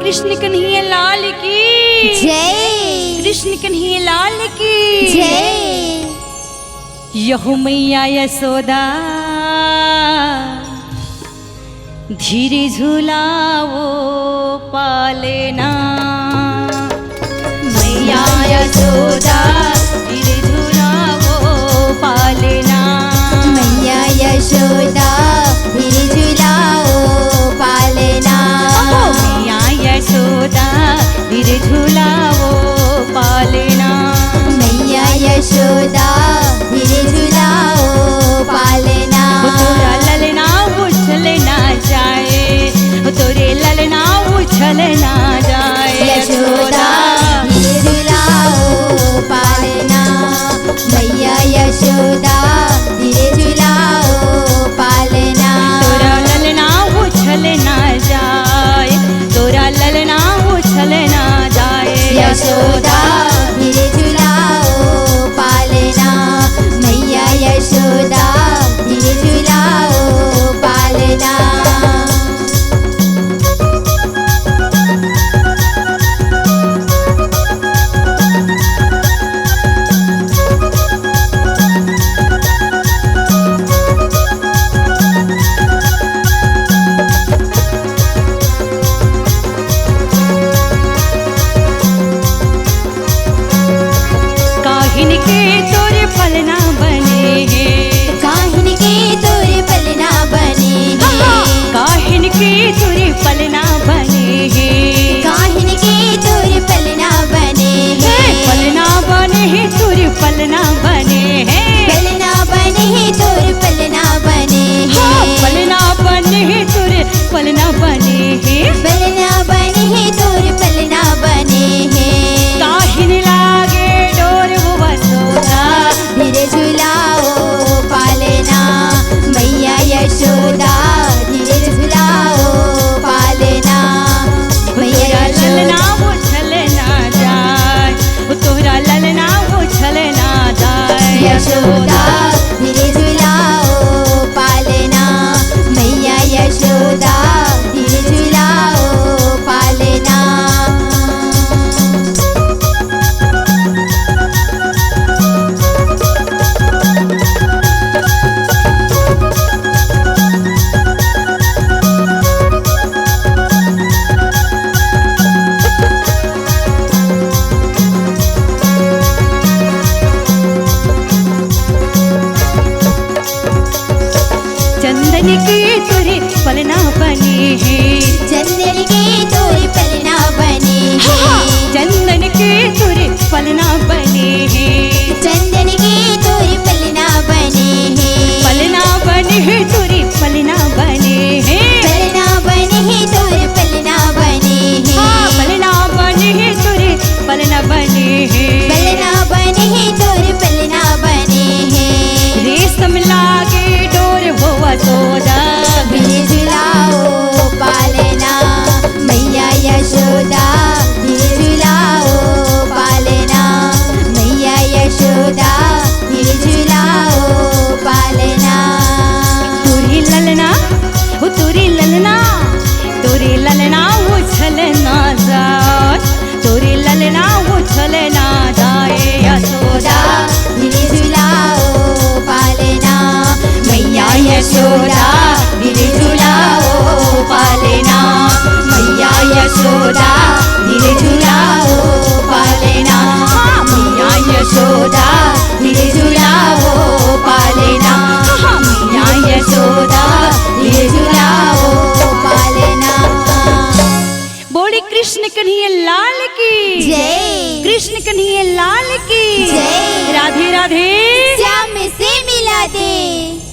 कृष्ण कन्हैया लाल की जय। कृष्ण कन्हैया लाल की जय। यहो मैया यशोदा धीरे झुलाओ पालेना। मैया यशोदा धीरे झुलाओ पालेना। मैया यशोदा धीरे झुलाओ पालेना। मैया यशोदा धीरे झुलाओ पालेना। मैया यशोदा धीरे झुलाओ पालेना। तोरा ललना उछल ना जाए, तोरे ललना उछल ना जाए। यशोदा धीरे झुलाओ पालेना। मैया यशोदा धीरे झुलाओ पालेना। तोरा ललना उछल ना जाए, तोरा ललना उछल ना जाए। यशोदा धीरे झुलाओ पालेना। मैया यशोदा धीरे झुलाओ पालेना। काहिन के तोरे पलना बने हैं, काहिन के तोरे पलना बने हैं। काहिन के तोरे पलना बने हैं। काहिन के तोरे पलना बने हैं। पलना बने हैं, तोरे पलना बने हैं। पलना बने हैं तोरे पलना बने हैं। पलना बने हैं, तोरे पलना बने हैं। पलना बने हैं तोरे पलना बने हैं। काहिन लागे डोर वो वसोदा धीरे झुलाओ पालेना। मैया यशोदा धीरे झुलाओ पालेना। मैया ललना यशोदा उछल ना जाए, तोहरा ललना उछल ना जाए। यशोदा धीरे झुलाओ पालेना। मैया यशोदा धीरे झुलाओ पालेना। चंदन के तोरे पलना बने हैं। चंदन के तोरे पलना बने हैं। चंदन के तोरे पलना बने हैं। चंदन के तोरे पलना बने हैं। पलना बने हैं, तोरे पलना बने हैं। पलना बने हैं तोरे पलना बने हैं। पलना बने हैं, तोरे पलना बने हैं। पलना बने हैं तोरे पलना बने हैं। रेशम लागे डोर वो वसोदा धीरे झुलाओ पालेना। मैया यशोदा धीरे झुलाओ पालेना। मैया यशोदा धीरे झुलाओ पालेना। तोरी ललना, तोरी ललना, तोरी ललना उछल ना जाए, तोरी ललना उछल ना जाए। यशोदा धीरे झुलाओ पालेना। मैया यशोदा धीरे झुलाओ पालेना। मैया यशोदा धीरे झुलाओ पालेना। मैया यशोदा धीरे झुलाओ पालेना। मैया यशोदा धीरे झुलाओ पालेना। बोली कृष्ण कन्हैया लाल की जय। कृष्ण कन्हैया लाल की जय। राधे राधे। श्याम से मिला दे।